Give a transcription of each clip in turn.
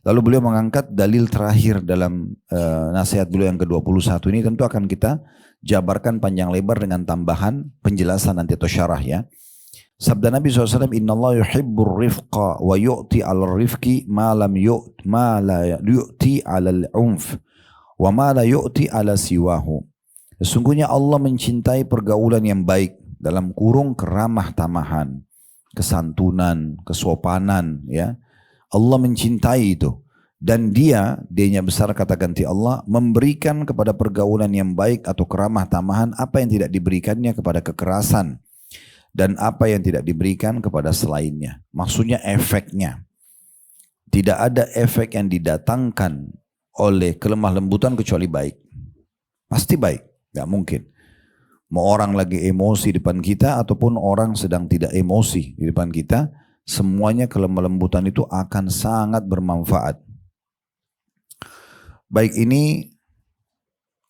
Lalu beliau mengangkat dalil terakhir dalam nasihat beliau yang ke-21 ini, tentu akan kita jabarkan panjang lebar dengan tambahan penjelasan nanti atau syarah ya. Sabda Nabi SAW, Inna Allah yuhibbur rifqa wa yu'ti ala rifqi ma la yu'ti ala al-unf wa ma la yu'ti ala siwahu. Sesungguhnya Allah mencintai pergaulan yang baik, dalam kurung keramah tamahan, kesantunan, kesopanan ya. Allah mencintai itu. Dan dianya besar kata ganti Allah, memberikan kepada pergaulan yang baik atau keramah tamahan apa yang tidak diberikannya kepada kekerasan. Dan apa yang tidak diberikan kepada selainnya. Maksudnya efeknya. Tidak ada efek yang didatangkan oleh kelemah lembutan kecuali baik. Pasti baik. Gak mungkin. Mau orang lagi emosi di depan kita ataupun orang sedang tidak emosi di depan kita, semuanya kelemah lembutan itu akan sangat bermanfaat. Baik, ini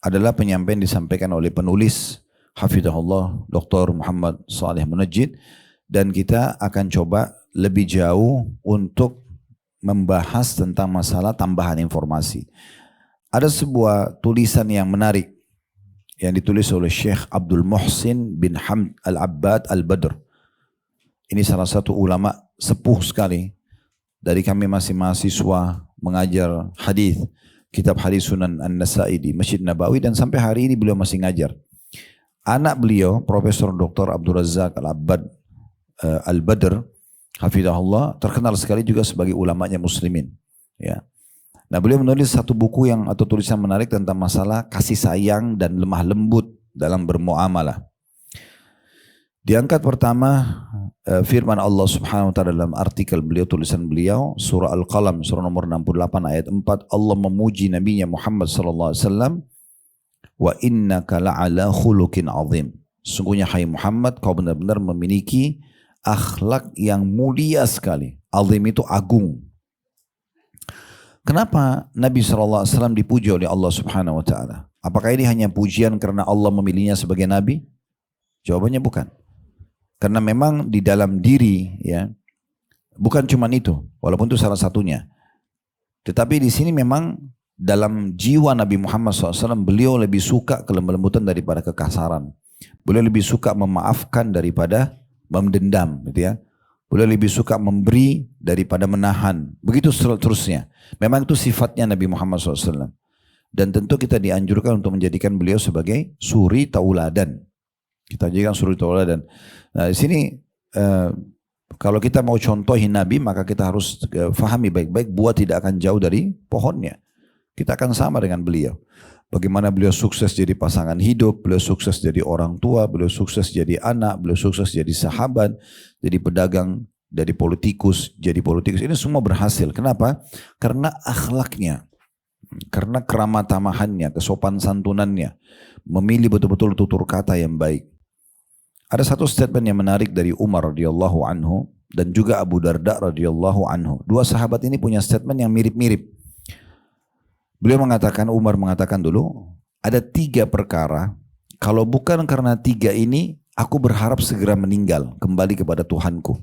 adalah penyampaian disampaikan oleh penulis Hafizahullah Dr. Muhammad Saleh Munajjid, dan kita akan coba lebih jauh untuk membahas tentang masalah tambahan informasi. Ada sebuah tulisan yang menarik yang ditulis oleh Syekh Abdul Muhsin bin Hamd Al-Abbad Al-Badr. Ini salah satu ulama sepuh sekali. Dari kami masih mahasiswa mengajar hadis, kitab hadis Sunan An-Nasa'i di Masjid Nabawi, dan sampai hari ini beliau masih ngajar. Anak beliau, Profesor Dr. Abdul Razak Al-Abbad Al-Badr, hafizahullah, terkenal sekali juga sebagai ulamanya muslimin. Ya. Nah, beliau menulis satu buku atau tulisan menarik tentang masalah kasih sayang dan lemah lembut dalam bermuamalah. Diangkat pertama firman Allah Subhanahu wa taala dalam artikel beliau, tulisan beliau, surah Al-Qalam, surah nomor 68 ayat 4, Allah memuji nabinya Muhammad sallallahu alaihi wasallam, wa innaka la'ala khuluqin azim. Sungguhnya hai Muhammad, kau benar-benar memiliki akhlak yang mulia sekali. Azim itu agung. Kenapa Nabi SAW dipuji oleh Allah Subhanahu wa taala? Apakah ini hanya pujian karena Allah memilihnya sebagai nabi? Jawabannya bukan. Karena memang di dalam diri ya, bukan cuma itu, walaupun itu salah satunya. Tetapi di sini memang dalam jiwa Nabi Muhammad SAW, beliau lebih suka kelemah lembutan daripada kekasaran. Beliau lebih suka memaafkan daripada mendendam, gitu ya. Beliau lebih suka memberi daripada menahan. Begitu seterusnya. Memang itu sifatnya Nabi Muhammad SAW. Dan tentu kita dianjurkan untuk menjadikan beliau sebagai suri tauladan. Kita jadikan suri tauladan. Nah, di sini kalau kita mau contohin Nabi, maka kita harus fahami baik-baik buah tidak akan jauh dari pohonnya. Kita akan sama dengan beliau. Bagaimana beliau sukses jadi pasangan hidup, beliau sukses jadi orang tua, beliau sukses jadi anak, beliau sukses jadi sahabat, jadi pedagang, jadi politikus. Ini semua berhasil. Kenapa? Karena akhlaknya, karena keramah tamahannya, kesopan santunannya, memilih betul-betul tutur kata yang baik. Ada satu statement yang menarik dari Umar radhiyallahu anhu dan juga Abu Darda radhiyallahu anhu. Dua sahabat ini punya statement yang mirip-mirip. Beliau mengatakan, Umar mengatakan dulu, ada 3 perkara, kalau bukan karena 3 ini, aku berharap segera meninggal, kembali kepada Tuhanku.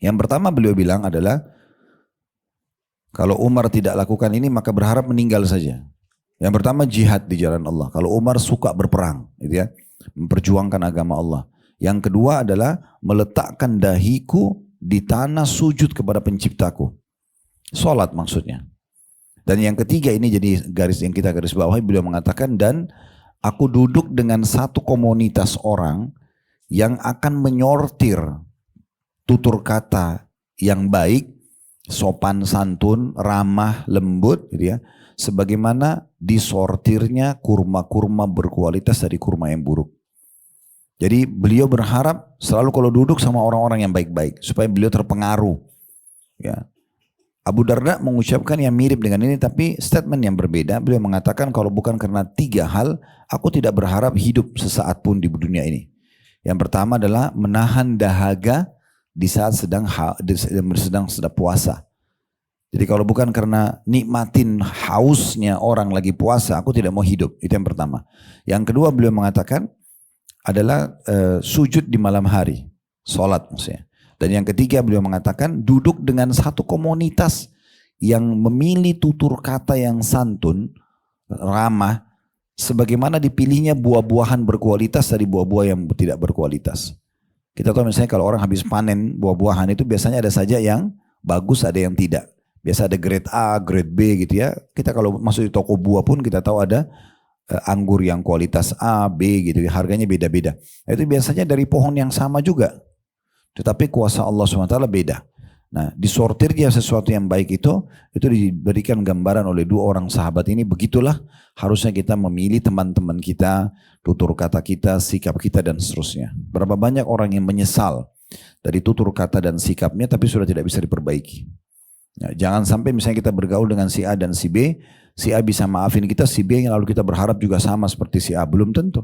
Yang pertama beliau bilang adalah, kalau Umar tidak lakukan ini, maka berharap meninggal saja. Yang pertama jihad di jalan Allah. Kalau Umar suka berperang, gitu ya, memperjuangkan agama Allah. Yang kedua adalah meletakkan dahiku di tanah sujud kepada penciptaku. Salat maksudnya. Dan yang ketiga ini jadi garis yang kita garis bawahi, beliau mengatakan, dan aku duduk dengan satu komunitas orang yang akan menyortir tutur kata yang baik, sopan santun, ramah, lembut, gitu ya, sebagaimana disortirnya kurma-kurma berkualitas dari kurma yang buruk. Jadi beliau berharap selalu kalau duduk sama orang-orang yang baik-baik supaya beliau terpengaruh. Ya. Abu Darda mengucapkan yang mirip dengan ini, tapi statement yang berbeda. Beliau mengatakan kalau bukan karena 3 hal, aku tidak berharap hidup sesaat pun di dunia ini. Yang pertama adalah menahan dahaga di saat sedang puasa. Jadi kalau bukan karena nikmatin hausnya orang lagi puasa, aku tidak mau hidup. Itu yang pertama. Yang kedua beliau mengatakan adalah sujud di malam hari, salat maksudnya. Dan yang ketiga beliau mengatakan duduk dengan satu komunitas yang memilih tutur kata yang santun, ramah, sebagaimana dipilihnya buah-buahan berkualitas dari buah-buah yang tidak berkualitas. Kita tahu misalnya kalau orang habis panen buah-buahan itu biasanya ada saja yang bagus, ada yang tidak. Biasa ada grade A, grade B gitu ya. Kita kalau masuk di toko buah pun kita tahu ada anggur yang kualitas A, B gitu, harganya beda-beda. Itu biasanya dari pohon yang sama juga. Tetapi kuasa Allah SWT beda. Nah, disortirnya sesuatu yang baik itu diberikan gambaran oleh dua orang sahabat ini. Begitulah harusnya kita memilih teman-teman kita, tutur kata kita, sikap kita dan seterusnya. Berapa banyak orang yang menyesal dari tutur kata dan sikapnya tapi sudah tidak bisa diperbaiki. Ya, jangan sampai misalnya kita bergaul dengan si A dan si B, si A bisa maafin kita, si B yang lalu kita berharap juga sama seperti si A. Belum tentu.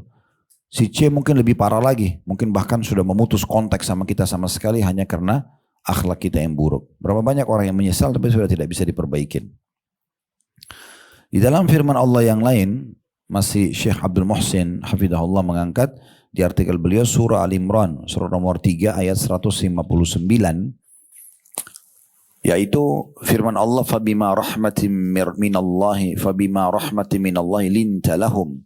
Si C mungkin lebih parah lagi, mungkin bahkan sudah memutus kontak sama kita sama sekali hanya karena akhlak kita yang buruk. Berapa banyak orang yang menyesal tapi sudah tidak bisa diperbaikin. Di dalam firman Allah yang lain, masih Syekh Abdul Muhsin hafidhahullah mengangkat di artikel beliau surah Al-Imran, surah nomor 3 ayat 159, yaitu firman Allah, fabima rahmatin minallahi linta lahum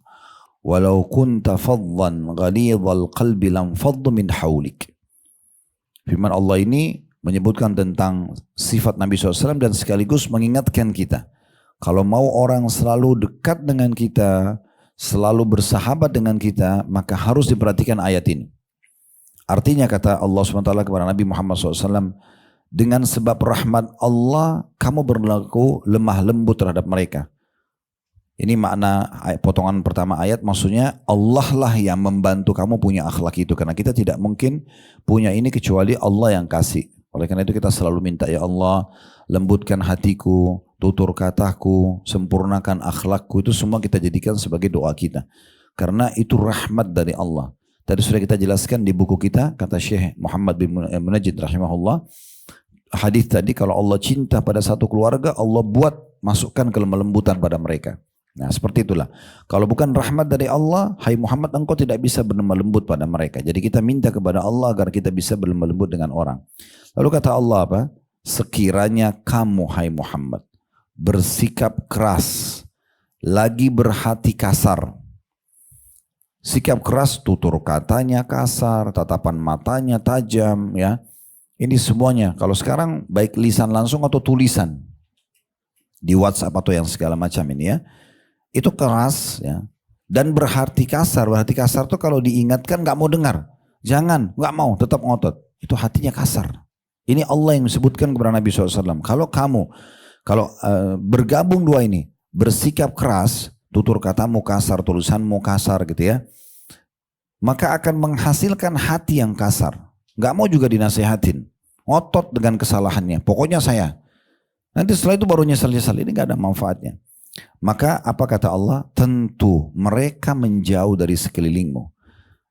walau kunta faddan ghalidhal qalbi lam faddu min hawlik. Firman Allah ini menyebutkan tentang sifat Nabi SAW dan sekaligus mengingatkan kita, kalau mau orang selalu dekat dengan kita, selalu bersahabat dengan kita, maka harus diperhatikan ayat ini. Artinya kata Allah SWT kepada Nabi Muhammad SAW, dengan sebab rahmat Allah kamu berlaku lemah lembut terhadap mereka. Ini makna potongan pertama ayat, maksudnya Allah lah yang membantu kamu punya akhlak itu. Karena kita tidak mungkin punya ini kecuali Allah yang kasih. Oleh karena itu kita selalu minta, ya Allah lembutkan hatiku, tutur kataku, sempurnakan akhlakku. Itu semua kita jadikan sebagai doa kita. Karena itu rahmat dari Allah. Tadi sudah kita jelaskan di buku kita, kata Syekh Muhammad bin Munajjid rahimahullah, hadis tadi, kalau Allah cinta pada satu keluarga, Allah buat masukkan kelembutan pada mereka. Nah seperti itulah. Kalau bukan rahmat dari Allah, hai Muhammad engkau tidak bisa berlemah lembut pada mereka. Jadi kita minta kepada Allah agar kita bisa berlemah lembut dengan orang. Lalu kata Allah apa? Sekiranya kamu hai Muhammad bersikap keras, lagi berhati kasar. Sikap keras, tutur katanya kasar, tatapan matanya tajam, ya. Ini semuanya. Kalau sekarang baik lisan langsung atau tulisan di WhatsApp atau yang segala macam ini ya. Itu keras ya, dan berhati kasar. Berhati kasar tuh kalau diingatkan nggak mau dengar, jangan, nggak mau, tetap ngotot. Itu hatinya kasar. Ini Allah yang sebutkan kepada Nabi SAW. Kalau kamu, bergabung dua ini, bersikap keras, tutur katamu kasar, tulisanmu kasar gitu ya, maka akan menghasilkan hati yang kasar. Nggak mau juga dinasehatin, ngotot dengan kesalahannya. Pokoknya saya. Nanti setelah itu baru nyesal-nyesal. Ini nggak ada manfaatnya. Maka apa kata Allah? Tentu mereka menjauh dari sekelilingmu.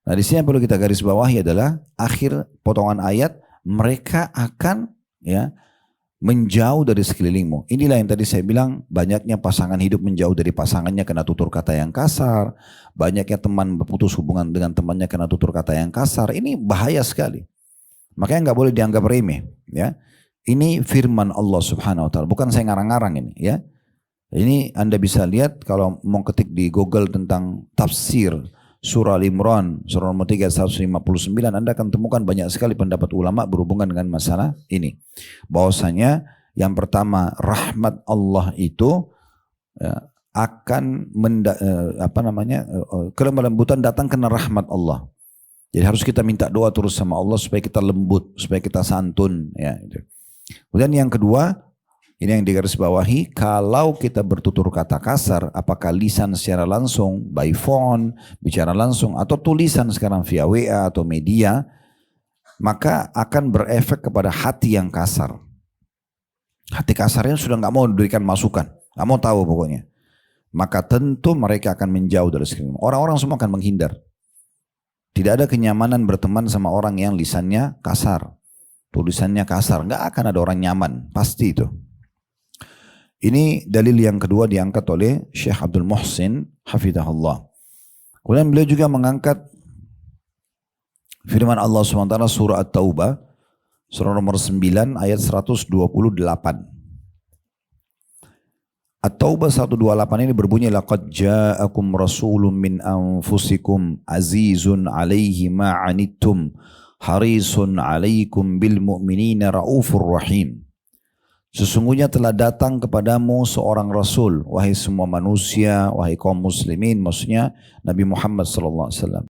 Nah di sini yang perlu kita garis bawahi adalah akhir potongan ayat, mereka akan ya menjauh dari sekelilingmu. Inilah yang tadi saya bilang, banyaknya pasangan hidup menjauh dari pasangannya karena tutur kata yang kasar, banyaknya teman berputus hubungan dengan temannya karena tutur kata yang kasar. Ini bahaya sekali. Makanya nggak boleh dianggap remeh. Ya, ini firman Allah Subhanahu Wa Taala. Bukan saya ngarang-ngarang ini. Ya. Ini Anda bisa lihat kalau mau ketik di Google tentang tafsir surah Al-Imran, surah nomor 3, 159, Anda akan temukan banyak sekali pendapat ulama berhubungan dengan masalah ini. Bahwasanya yang pertama, rahmat Allah itu ya, akan kelembutan datang karena rahmat Allah. Jadi harus kita minta doa terus sama Allah supaya kita lembut, supaya kita santun. Ya, gitu. Kemudian yang kedua, ini yang digarisbawahi, kalau kita bertutur kata kasar, apakah lisan secara langsung, by phone, bicara langsung, atau tulisan sekarang via WA atau media, maka akan berefek kepada hati yang kasar. Hati kasarnya sudah nggak mau diberikan masukan, nggak mau tahu pokoknya. Maka tentu mereka akan menjauh dari sekeliling. Orang-orang semua akan menghindar. Tidak ada kenyamanan berteman sama orang yang lisannya kasar, tulisannya kasar. Nggak akan ada orang nyaman, pasti itu. Ini dalil yang kedua diangkat oleh Syekh Abdul Muhsin hafidhahullah. Kemudian beliau juga mengangkat firman Allah SWT surah At-Taubah surah nomor 9 ayat 128. At-Taubah 128 ini berbunyi laqad ja'akum rasulun min anfusikum azizun 'alaihi ma 'anittum harisun 'alaikum bil mu'minina raufur rahim. Sesungguhnya telah datang kepadamu seorang rasul, wahai semua manusia, wahai kaum muslimin, maksudnya Nabi Muhammad sallallahu alaihi wasallam.